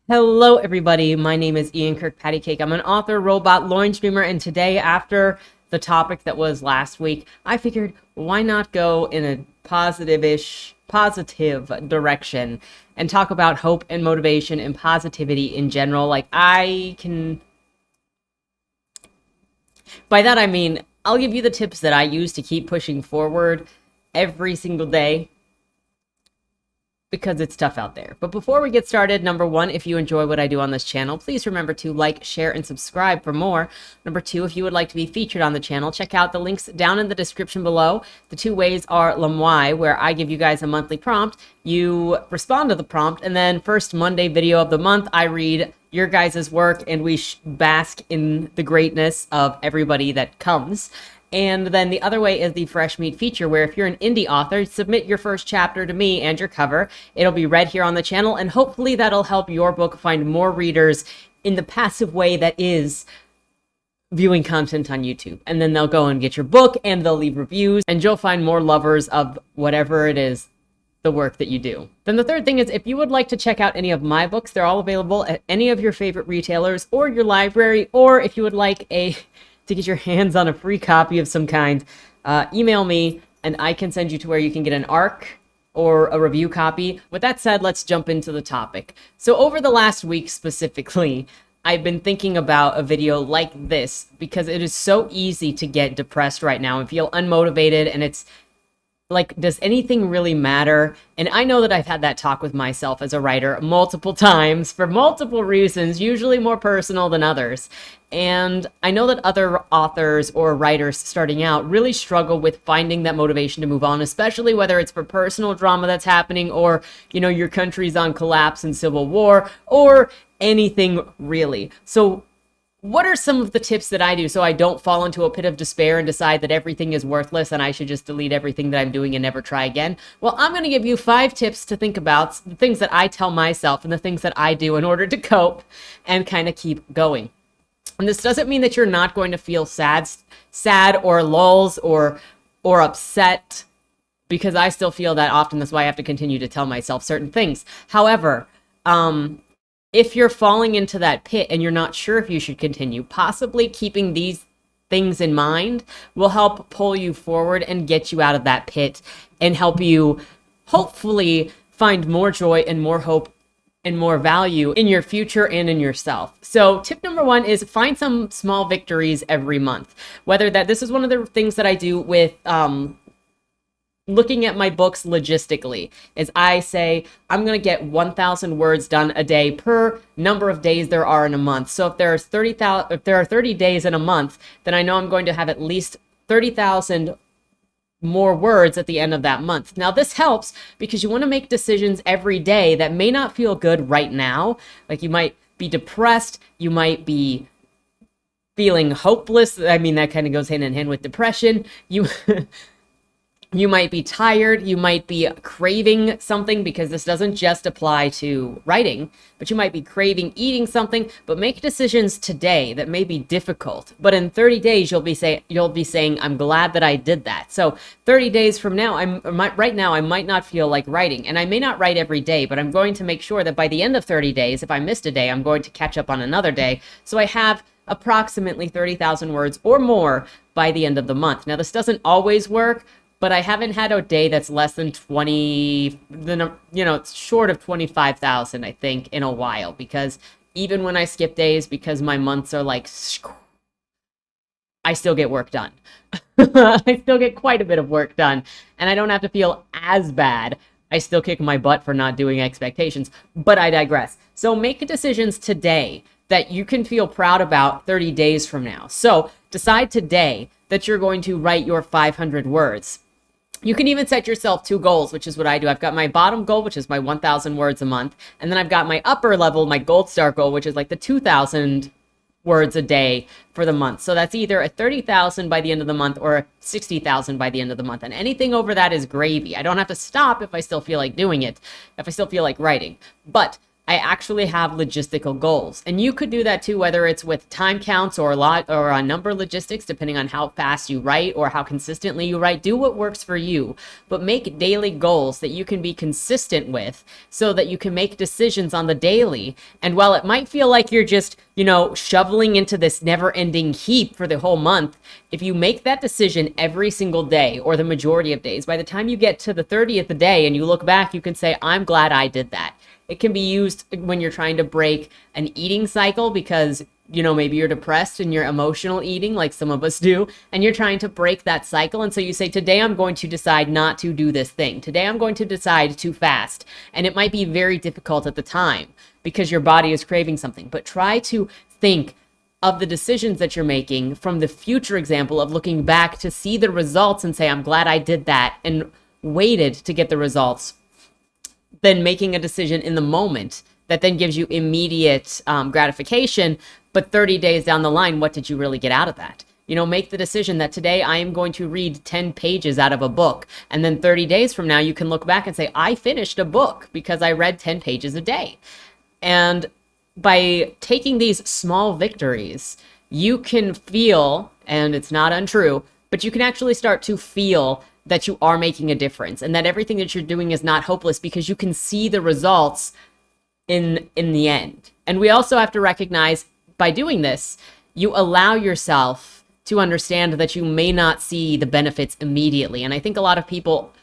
Hello, everybody. My name is Ian Kirkpatrick. I'm an author, robot, loin streamer, and today, after the topic that was last week, I figured why not go in a positive direction and talk about hope and motivation and positivity in general. By that I mean, I'll give you the tips that I use to keep pushing forward every single day, because it's tough out there. But before we get started, number one, if you enjoy what I do on this channel, please remember to like, share, and subscribe for more. Number two, if you would like to be featured on the channel, check out the links down in the description below. The two ways are Lamwai, where I give you guys a monthly prompt. You respond to the prompt, and then first Monday video of the month, I read your guys' work, and we bask in the greatness of everybody that comes. And then the other way is the Fresh Meat feature, where if you're an indie author, submit your first chapter to me and your cover. It'll be read here on the channel, and hopefully that'll help your book find more readers in the passive way that is viewing content on YouTube. And then they'll go and get your book, and they'll leave reviews, and you'll find more lovers of whatever it is, the work that you do. Then the third thing is, if you would like to check out any of my books, they're all available at any of your favorite retailers or your library, or if you would like to get your hands on a free copy of some kind, email me and I can send you to where you can get an ARC or a review copy. With that said, let's jump into the topic. So over the last week specifically, I've been thinking about a video like this because it is so easy to get depressed right now and feel unmotivated, and it's like, does anything really matter? And I know that I've had that talk with myself as a writer multiple times for multiple reasons, usually more personal than others. And I know that other authors or writers starting out really struggle with finding that motivation to move on, especially whether it's for personal drama that's happening, or, you know, your country's on collapse and civil war, or anything really. So what are some of the tips that I do so I don't fall into a pit of despair and decide that everything is worthless and I should just delete everything that I'm doing and never try again? Well, I'm going to give you 5 tips to think about, the things that I tell myself and the things that I do in order to cope and kind of keep going. And this doesn't mean that you're not going to feel sad or lulls or upset, because I still feel that often. That's why I have to continue to tell myself certain things. However, if you're falling into that pit and you're not sure if you should continue, possibly keeping these things in mind will help pull you forward and get you out of that pit and help you hopefully find more joy and more hope and more value in your future and in yourself. So tip number 1 is find some small victories every month. This is one of the things that I do with looking at my books logistically, is I say I'm going to get 1,000 words done a day per number of days there are in a month. So if there are 30 days in a month, then I know I'm going to have at least 30,000 more words at the end of that month. Now this helps because you want to make decisions every day that may not feel good right now. Like, you might be depressed, you might be feeling hopeless. I mean, that kind of goes hand in hand with depression. You might be tired, you might be craving something, because this doesn't just apply to writing, but you might be craving eating something. But make decisions today that may be difficult, but in 30 days you'll be saying, I'm glad that I did that. So 30 days from now, right now I might not feel like writing, and I may not write every day, but I'm going to make sure that by the end of 30 days, if I missed a day, I'm going to catch up on another day, so I have approximately 30,000 words or more by the end of the month. Now this doesn't always work, but I haven't had a day that's less than it's short of 25,000, I think, in a while. Because even when I skip days, because my months are like, I still get work done. I still get quite a bit of work done, and I don't have to feel as bad. I still kick my butt for not doing expectations, but I digress. So make decisions today that you can feel proud about 30 days from now. So decide today that you're going to write your 500 words. You can even set yourself 2 goals, which is what I do. I've got my bottom goal, which is my 1,000 words a month. And then I've got my upper level, my gold star goal, which is like the 2,000 words a day for the month. So that's either a 30,000 by the end of the month or a 60,000 by the end of the month. And anything over that is gravy. I don't have to stop if I still feel like doing it, if I still feel like writing. But I actually have logistical goals. And you could do that too, whether it's with time counts or a number logistics, depending on how fast you write or how consistently you write. Do what works for you, but make daily goals that you can be consistent with so that you can make decisions on the daily. And while it might feel like you're just, shoveling into this never ending heap for the whole month, if you make that decision every single day or the majority of days, by the time you get to the 30th day and you look back, you can say, I'm glad I did that. It can be used when you're trying to break an eating cycle because, maybe you're depressed and you're emotional eating like some of us do, and you're trying to break that cycle. And so you say, today I'm going to decide not to do this thing. Today I'm going to decide to fast. And it might be very difficult at the time because your body is craving something, but try to think of the decisions that you're making from the future example of looking back to see the results and say, I'm glad I did that and waited to get the results, than making a decision in the moment that then gives you immediate gratification. But 30 days down the line, what did you really get out of that? Make the decision that today I am going to read 10 pages out of a book. And then 30 days from now, you can look back and say, I finished a book because I read 10 pages a day. And by taking these small victories, you can feel, and it's not untrue, but you can actually start to feel that you are making a difference and that everything that you're doing is not hopeless because you can see the results in the end. And we also have to recognize by doing this, you allow yourself to understand that you may not see the benefits immediately. And I think a lot of people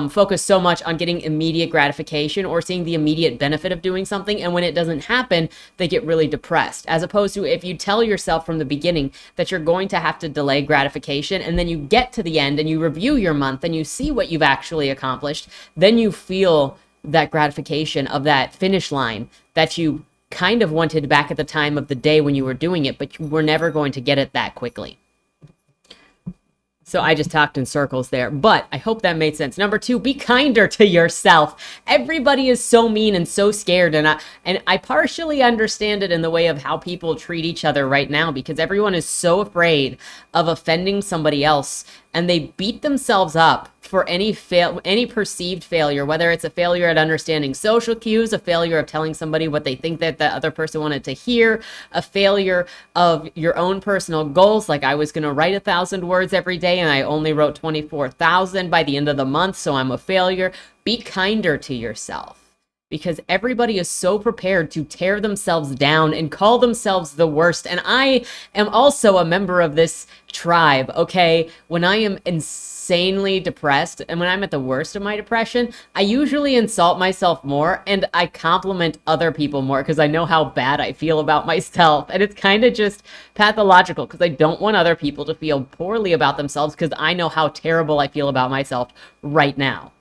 focus so much on getting immediate gratification or seeing the immediate benefit of doing something. And when it doesn't happen, they get really depressed. As opposed to if you tell yourself from the beginning that you're going to have to delay gratification, and then you get to the end and you review your month and you see what you've actually accomplished, then you feel that gratification of that finish line that you kind of wanted back at the time of the day when you were doing it, but you were never going to get it that quickly. So I just talked in circles there, but I hope that made sense. Number 2, be kinder to yourself. Everybody is so mean and so scared, and I partially understand it in the way of how people treat each other right now, because everyone is so afraid of offending somebody else, and they beat themselves up for any perceived failure, whether it's a failure at understanding social cues, a failure of telling somebody what they think that the other person wanted to hear, a failure of your own personal goals, like I was going to write 1,000 words every day and I only wrote 24,000 by the end of the month, so I'm a failure. Be kinder to yourself, because everybody is so prepared to tear themselves down and call themselves the worst. And I am also a member of this tribe, okay? When I am insanely depressed and when I'm at the worst of my depression, I usually insult myself more and I compliment other people more because I know how bad I feel about myself. And it's kind of just pathological because I don't want other people to feel poorly about themselves because I know how terrible I feel about myself right now.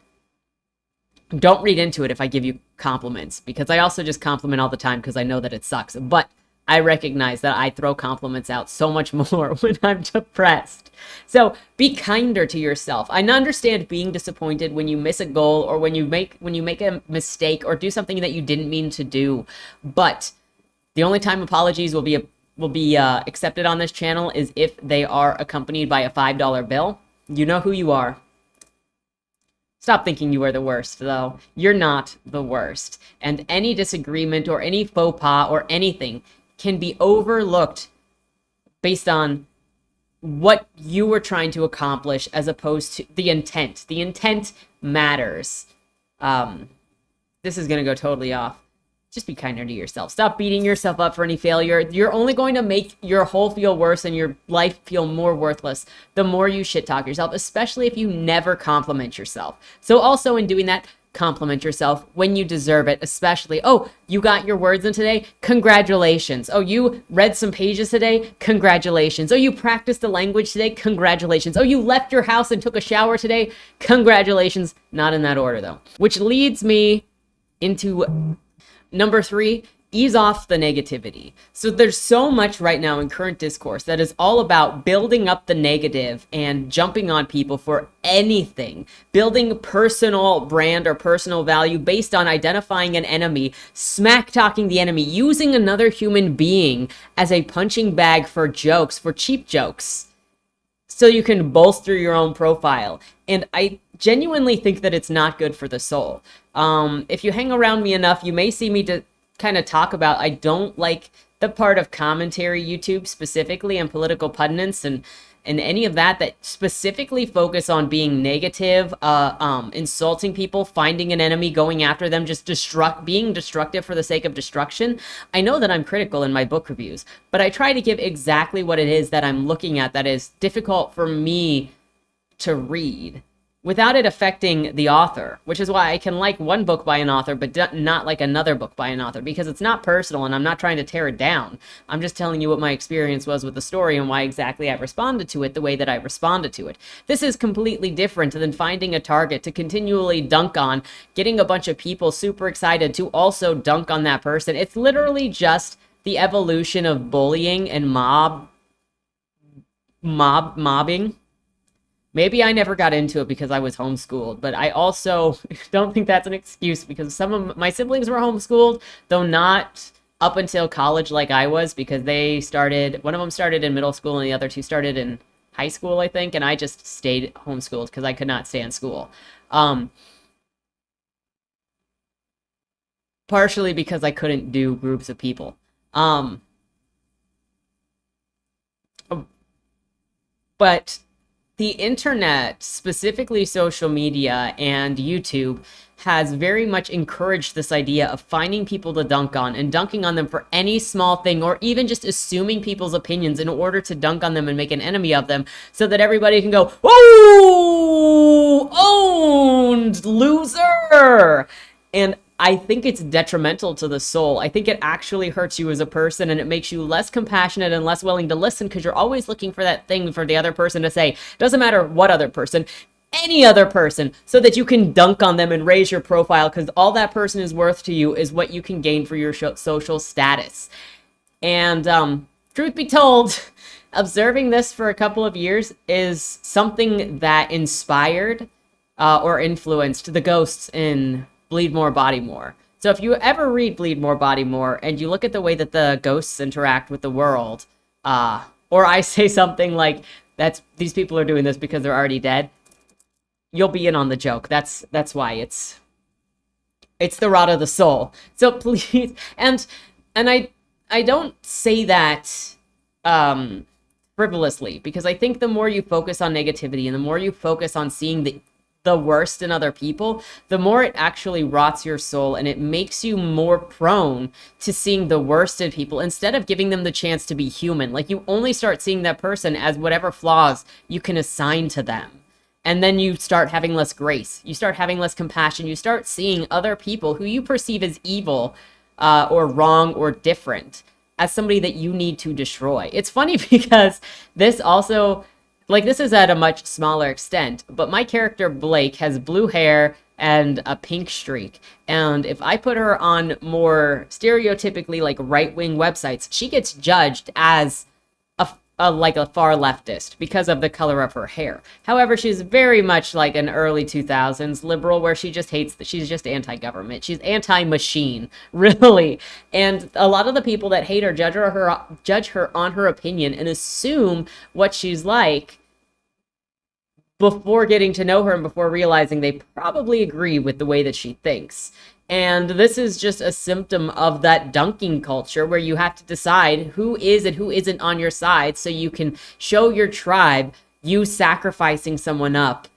Don't read into it if I give you compliments, because I also just compliment all the time because I know that it sucks. But I recognize that I throw compliments out so much more when I'm depressed. So be kinder to yourself. I understand being disappointed when you miss a goal or when you make a mistake or do something that you didn't mean to do. But the only time apologies will be accepted on this channel is if they are accompanied by a $5 bill. You know who you are. Stop thinking you are the worst, though. You're not the worst. And any disagreement or any faux pas or anything can be overlooked based on what you were trying to accomplish as opposed to the intent. The intent matters. This is going to go totally off. Just be kinder to yourself. Stop beating yourself up for any failure. You're only going to make your whole feel worse and your life feel more worthless the more you shit talk yourself, especially if you never compliment yourself. So also in doing that, compliment yourself when you deserve it, especially, oh, you got your words in today? Congratulations. Oh, you read some pages today? Congratulations. Oh, you practiced the language today? Congratulations. Oh, you left your house and took a shower today? Congratulations. Not in that order, though. Which leads me into number 3, ease off the negativity. So there's so much right now in current discourse that is all about building up the negative and jumping on people for anything, building personal brand or personal value based on identifying an enemy, smack talking the enemy, using another human being as a punching bag for jokes, for cheap jokes, so you can bolster your own profile. And I genuinely think that it's not good for the soul. If you hang around me enough, you may see me kind of talk about, I don't like the part of commentary YouTube specifically and political pundits and any of that specifically focus on being negative, insulting people, finding an enemy, going after them, just being destructive for the sake of destruction. I know that I'm critical in my book reviews, but I try to give exactly what it is that I'm looking at that is difficult for me to read without it affecting the author, which is why I can like one book by an author, but not like another book by an author, because it's not personal and I'm not trying to tear it down. I'm just telling you what my experience was with the story and why exactly I responded to it the way that I responded to it. This is completely different than finding a target to continually dunk on, getting a bunch of people super excited to also dunk on that person. It's literally just the evolution of bullying and mobbing. Maybe I never got into it because I was homeschooled, but I also don't think that's an excuse because some of my siblings were homeschooled, though not up until college like I was, because one of them started in middle school and the other two started in high school, I think, and I just stayed homeschooled because I could not stand school. Partially because I couldn't do groups of people. But the internet, specifically social media and YouTube, has very much encouraged this idea of finding people to dunk on and dunking on them for any small thing, or even just assuming people's opinions in order to dunk on them and make an enemy of them so that everybody can go, "Oh, owned, loser!" And I think it's detrimental to the soul. I think it actually hurts you as a person, and it makes you less compassionate and less willing to listen because you're always looking for that thing for the other person to say. Doesn't matter what other person, any other person, so that you can dunk on them and raise your profile, because all that person is worth to you is what you can gain for your social status. And truth be told, observing this for a couple of years is something that inspired or influenced the ghosts in Bleed More, Body More. So if you ever read Bleed More, Body More, and you look at the way that the ghosts interact with the world, or I say something like, these people are doing this because they're already dead, you'll be in on the joke. That's why it's the rot of the soul. So please, and I don't say that frivolously, because I think the more you focus on negativity and the more you focus on seeing the worst in other people, the more it actually rots your soul, and it makes you more prone to seeing the worst in people instead of giving them the chance to be human. Like, you only start seeing that person as whatever flaws you can assign to them. And then you start having less grace. You start having less compassion. You start seeing other people who you perceive as evil or wrong or different as somebody that you need to destroy. It's funny because this also, like, this is at a much smaller extent, but my character Blake has blue hair and a pink streak. And if I put her on more stereotypically like right-wing websites, she gets judged as like a far leftist because of the color of her hair. However, she's very much like an early 2000s liberal, where she just hates that she's just anti-government. She's anti-machine, really. And a lot of the people that hate her judge her on her opinion and assume what she's like before getting to know her and before realizing they probably agree with the way that she thinks. And this is just a symptom of that dunking culture, where you have to decide who is and who isn't on your side so you can show your tribe you sacrificing someone up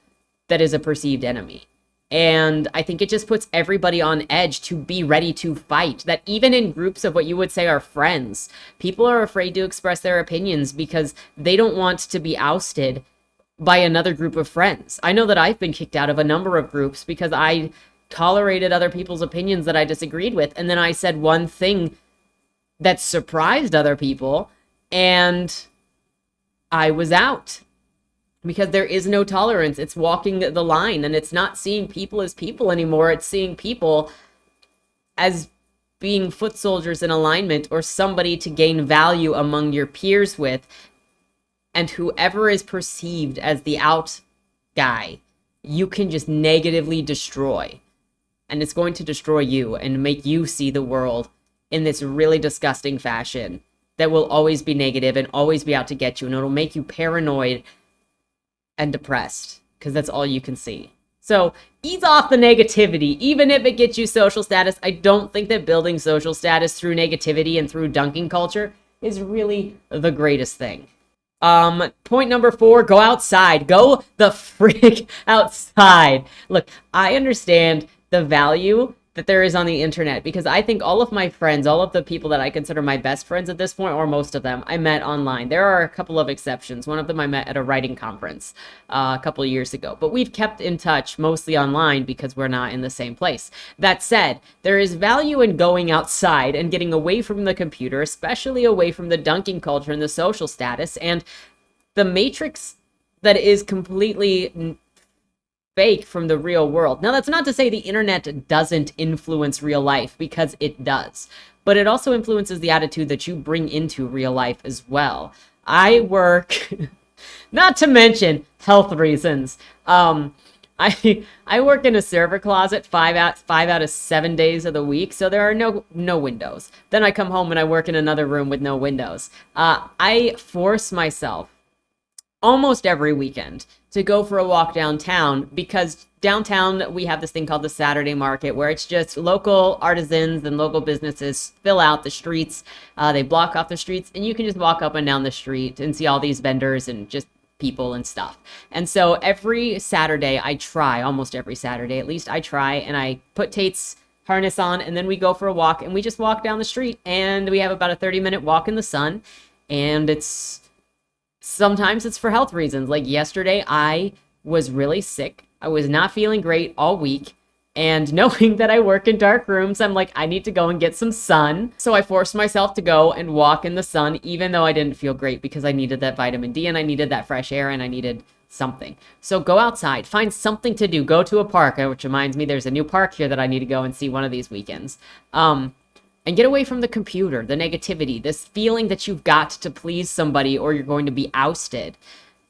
that is a perceived enemy. And I think it just puts everybody on edge to be ready to fight. That even in groups of what you would say are friends, people are afraid to express their opinions because they don't want to be ousted by another group of friends. I know that I've been kicked out of a number of groups because I tolerated other people's opinions that I disagreed with, and then I said one thing that surprised other people, and I was out. Because there is no tolerance. It's walking the line, and it's not seeing people as people anymore. It's seeing people as being foot soldiers in alignment, or somebody to gain value among your peers with. And whoever is perceived as the out guy, you can just negatively destroy. And it's going to destroy you and make you see the world in this really disgusting fashion that will always be negative and always be out to get you. And it'll make you paranoid and depressed, because that's all you can see. So ease off the negativity, even if it gets you social status. I don't think that building social status through negativity and through dunking culture is really the greatest thing. Point number 4, go outside. Go the frick outside. Look, I understand the value that there is on the internet because I think all of my friends, all of the people that I consider my best friends at this point, or most of them, I met online. There are a couple of exceptions. One of them I met at a writing conference a couple of years ago, but we've kept in touch mostly online because we're not in the same place. That said, there is value in going outside and getting away from the computer, especially away from the dunking culture and the social status and the matrix that is completely fake from the real world. Now, that's not to say the internet doesn't influence real life, because it does. But it also influences the attitude that you bring into real life as well. I work, not to mention health reasons. I work in a server closet 5 out of 7 days of the week, so there are no windows. Then I come home and I work in another room with no windows. I force myself almost every weekend to go for a walk downtown, because downtown we have this thing called the Saturday market, where it's just local artisans and local businesses fill out the streets. They block off the streets, and you can just walk up and down the street and see all these vendors and just people and stuff. And so every Saturday almost every Saturday at least, I try and I put Tate's harness on, and then we go for a walk, and we just walk down the street, and we have about a 30-minute walk in the sun. And sometimes it's for health reasons. Like yesterday, I was really sick. I was not feeling great all week. And knowing that I work in dark rooms, I'm like, I need to go and get some sun. So I forced myself to go and walk in the sun, even though I didn't feel great, because I needed that vitamin D and I needed that fresh air and I needed something. So go outside, find something to do, go to a park, which reminds me, there's a new park here that I need to go and see one of these weekends. And get away from the computer, the negativity, this feeling that you've got to please somebody or you're going to be ousted.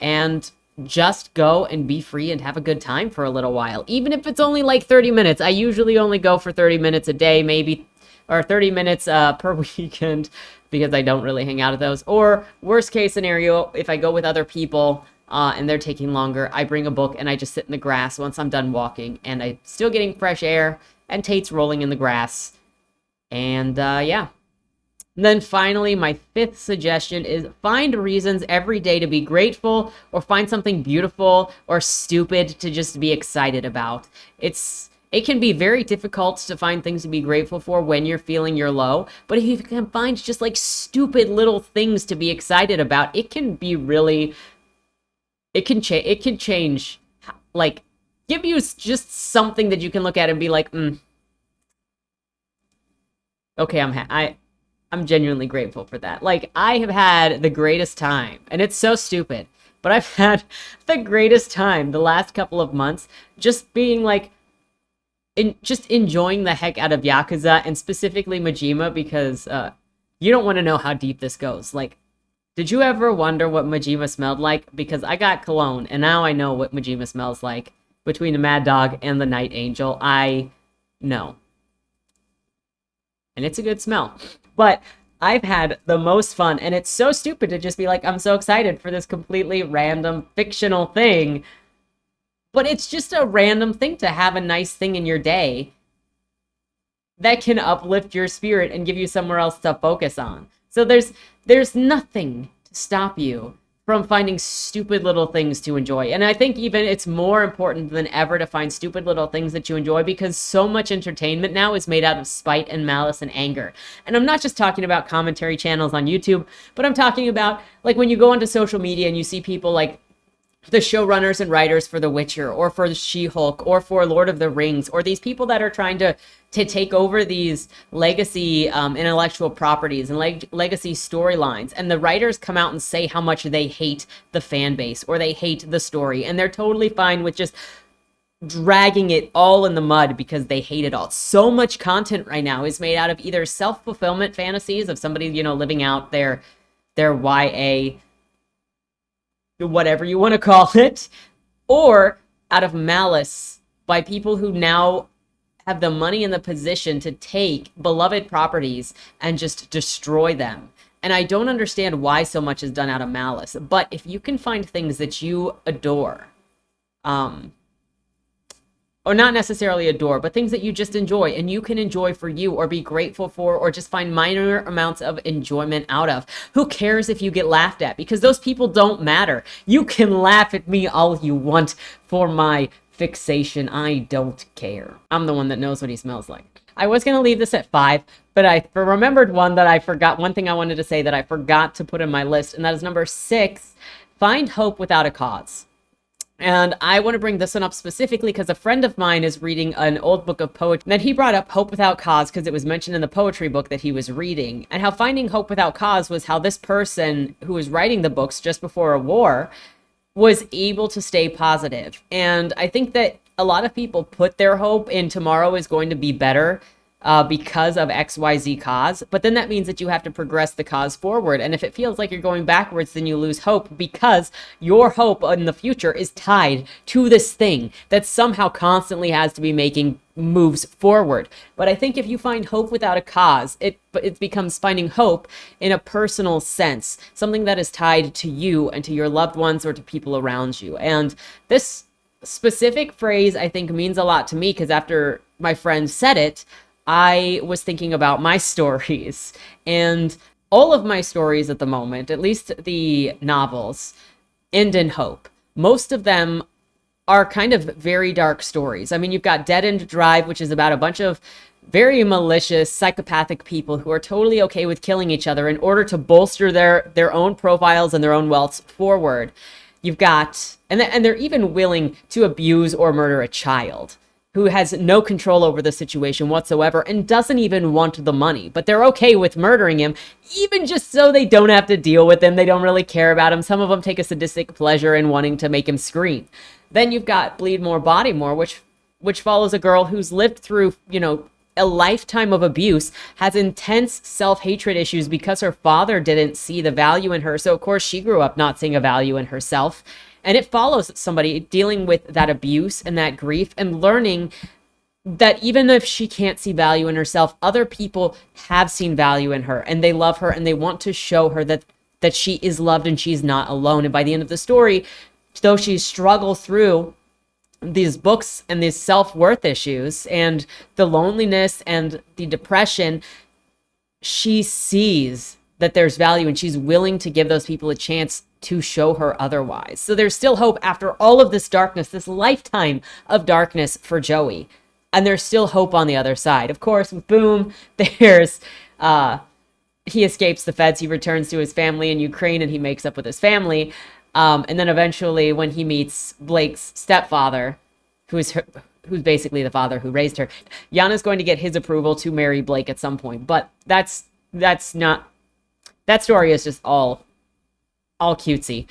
And just go and be free and have a good time for a little while. Even if it's only like 30 minutes. I usually only go for 30 minutes a day, maybe, or 30 minutes per weekend, because I don't really hang out at those. Or worst case scenario, if I go with other people and they're taking longer, I bring a book and I just sit in the grass once I'm done walking. And I'm still getting fresh air and Tate's rolling in the grass. And yeah. And then finally, my 5th suggestion is find reasons every day to be grateful, or find something beautiful or stupid to just be excited about. It can be very difficult to find things to be grateful for when you're feeling you're low, but if you can find just like stupid little things to be excited about, it can be really, it can change, like, give you just something that you can look at and be like, okay, I'm genuinely grateful for that. Like, I have had the greatest time, and it's so stupid, but I've had the greatest time the last couple of months just being like, just enjoying the heck out of Yakuza, and specifically Majima, because you don't want to know how deep this goes. Like, did you ever wonder what Majima smelled like? Because I got cologne, and now I know what Majima smells like. Between the Mad Dog and the Night Angel, I know. And it's a good smell. But I've had the most fun, and it's so stupid to just be like, I'm so excited for this completely random fictional thing. But it's just a random thing to have a nice thing in your day that can uplift your spirit and give you somewhere else to focus on. So there's nothing to stop you from finding stupid little things to enjoy. And I think even it's more important than ever to find stupid little things that you enjoy, because so much entertainment now is made out of spite and malice and anger. And I'm not just talking about commentary channels on YouTube, but I'm talking about, like, when you go onto social media and you see people like the showrunners and writers for The Witcher, or for She-Hulk, or for Lord of the Rings, or these people that are trying to take over these legacy intellectual properties and legacy storylines, and the writers come out and say how much they hate the fan base or they hate the story, and they're totally fine with just dragging it all in the mud because they hate it all. So much content right now is made out of either self-fulfillment fantasies of somebody, living out their YA, whatever you want to call it, or out of malice by people who now have the money and the position to take beloved properties and just destroy them. And I don't understand why so much is done out of malice. But if you can find things that you adore, or not necessarily adore, but things that you just enjoy and you can enjoy for you or be grateful for or just find minor amounts of enjoyment out of. Who cares if you get laughed at? Because those people don't matter. You can laugh at me all you want for my fixation. I don't care. I'm the one that knows what he smells like. I was going to leave this at 5, but I remembered one that I forgot. One thing I wanted to say that I forgot to put in my list, and that is number 6, find hope without a cause. And I want to bring this one up specifically because a friend of mine is reading an old book of poetry. And then he brought up hope without cause because it was mentioned in the poetry book that he was reading. And how finding hope without cause was how this person who was writing the books just before a war was able to stay positive. And I think that a lot of people put their hope in tomorrow is going to be better because of XYZ cause. But then that means that you have to progress the cause forward. And if it feels like you're going backwards, then you lose hope because your hope in the future is tied to this thing that somehow constantly has to be making moves forward. But I think if you find hope without a cause, it becomes finding hope in a personal sense, something that is tied to you and to your loved ones or to people around you. And this specific phrase, I think, means a lot to me because after my friend said it, I was thinking about my stories, and all of my stories at the moment, at least the novels, end in hope. Most of them are kind of very dark stories. I mean, you've got Dead End Drive, which is about a bunch of very malicious, psychopathic people who are totally okay with killing each other in order to bolster their own profiles and their own wealth forward. You've got, and they're even willing to abuse or murder a child who has no control over the situation whatsoever and doesn't even want the money, but they're okay with murdering him, even just so they don't have to deal with him. They don't really care about him. Some of them take a sadistic pleasure in wanting to make him scream. Then you've got Bleed More, Body More, which follows a girl who's lived through, a lifetime of abuse, has intense self-hatred issues because her father didn't see the value in her. So of course she grew up not seeing a value in herself. And it follows somebody dealing with that abuse and that grief and learning that even if she can't see value in herself, other people have seen value in her and they love her and they want to show her that she is loved and she's not alone. And by the end of the story, though she struggles through these books and these self-worth issues and the loneliness and the depression, she sees that there's value and she's willing to give those people a chance to show her otherwise. So there's still hope after all of this darkness, this lifetime of darkness for Joey. And there's still hope on the other side. Of course, boom, there's, he escapes the feds, he returns to his family in Ukraine and he makes up with his family. And then eventually when he meets Blake's stepfather, who's basically the father who raised her, Yana's going to get his approval to marry Blake at some point. But that's not, that story is just all cutesy.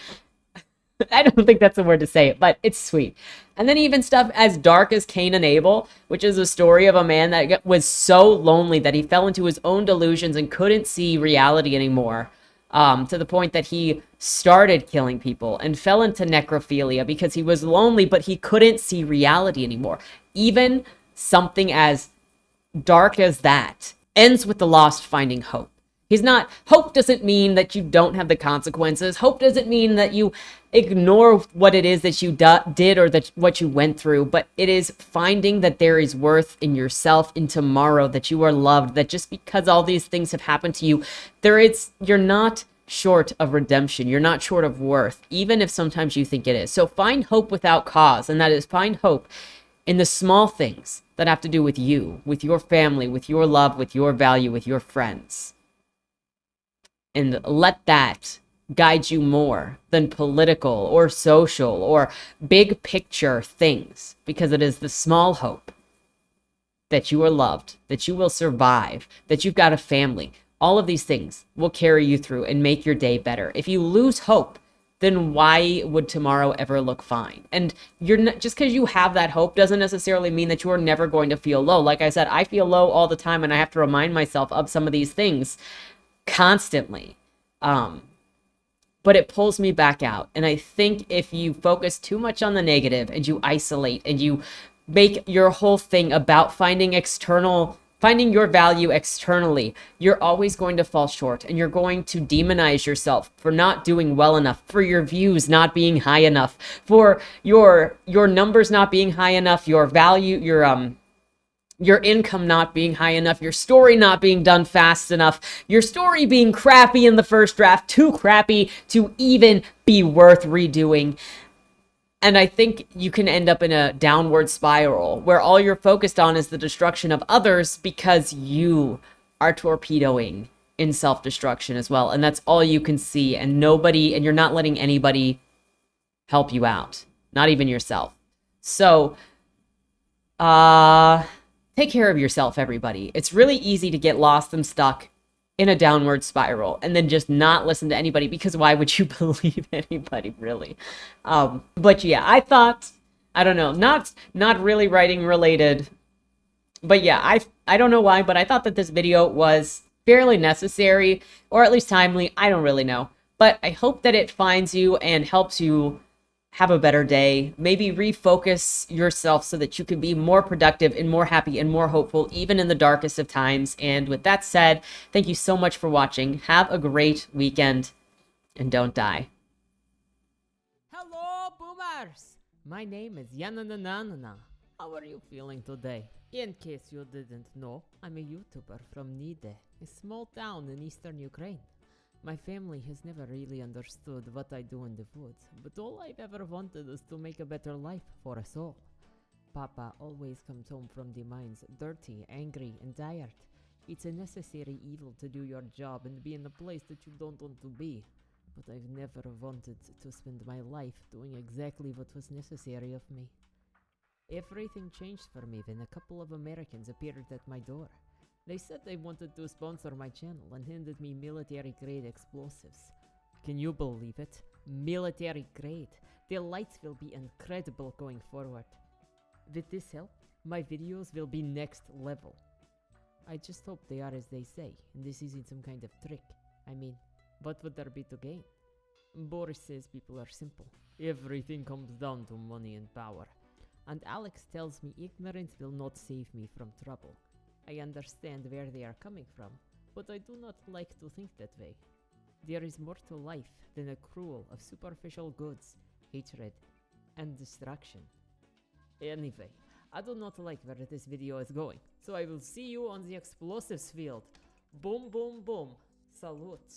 I don't think that's the word to say it, but it's sweet. And then even stuff as dark as Cain and Abel, which is a story of a man that was so lonely that he fell into his own delusions and couldn't see reality anymore, to the point that he started killing people and fell into necrophilia because he was lonely, but he couldn't see reality anymore. Even something as dark as that ends with the lost finding hope. Hope doesn't mean that you don't have the consequences. Hope doesn't mean that you ignore what it is that you did or what you went through, but it is finding that there is worth in yourself, in tomorrow, that you are loved, that just because all these things have happened to you, you're not short of redemption. You're not short of worth, even if sometimes you think it is. So find hope without cause, and that is find hope in the small things that have to do with you, with your family, with your love, with your value, with your friends. And let that guide you more than political or social or big picture things, because it is the small hope that you are loved, that you will survive, that you've got a family. All of these things will carry you through and make your day better. If you lose hope, then why would tomorrow ever look fine? And you're not, just because you have that hope doesn't necessarily mean that you are never going to feel low. Like I said, I feel low all the time and I have to remind myself of some of these things constantly. But it pulls me back out. And I think if you focus too much on the negative and you isolate and you make your whole thing about finding external finding your value externally, you're always going to fall short, and you're going to demonize yourself for not doing well enough, for your views not being high enough, for your numbers not being high enough, your value, your income not being high enough, your story not being done fast enough, your story being crappy in the first draft, too crappy to even be worth redoing. And I think you can end up in a downward spiral where all you're focused on is the destruction of others because you are torpedoing in self-destruction as well. And that's all you can see. And you're not letting anybody help you out, not even yourself. So, take care of yourself, everybody. It's really easy to get lost and stuck in a downward spiral and then just not listen to anybody, because why would you believe anybody, really? But yeah, I don't know, not really writing related, but yeah, I don't know why, but I thought that this video was fairly necessary, or at least timely. I don't really know, but I hope that it finds you and helps you have a better day. Maybe refocus yourself so that you can be more productive and more happy and more hopeful, even in the darkest of times. And with that said, thank you so much for watching. Have a great weekend, and don't die. Hello, boomers! My name is Yanananana. How are you feeling today? In case you didn't know, I'm a YouTuber from Nide, a small town in eastern Ukraine. My family has never really understood what I do in the woods, but all I've ever wanted is to make a better life for us all. Papa always comes home from the mines dirty, angry, and tired. It's a necessary evil to do your job and be in a place that you don't want to be. But I've never wanted to spend my life doing exactly what was necessary of me. Everything changed for me when a couple of Americans appeared at my door. They said they wanted to sponsor my channel and handed me military-grade explosives. Can you believe it? Military-grade. The lights will be incredible going forward. With this help, my videos will be next level. I just hope they are as they say, and this isn't some kind of trick. I mean, what would there be to gain? Boris says people are simple. Everything comes down to money and power. And Alex tells me ignorance will not save me from trouble. I understand where they are coming from, but I do not like to think that way. There is more to life than a cruel of superficial goods, hatred, and destruction. Anyway, I do not like where this video is going, so I will see you on the explosives field. Boom, boom, boom. Salute.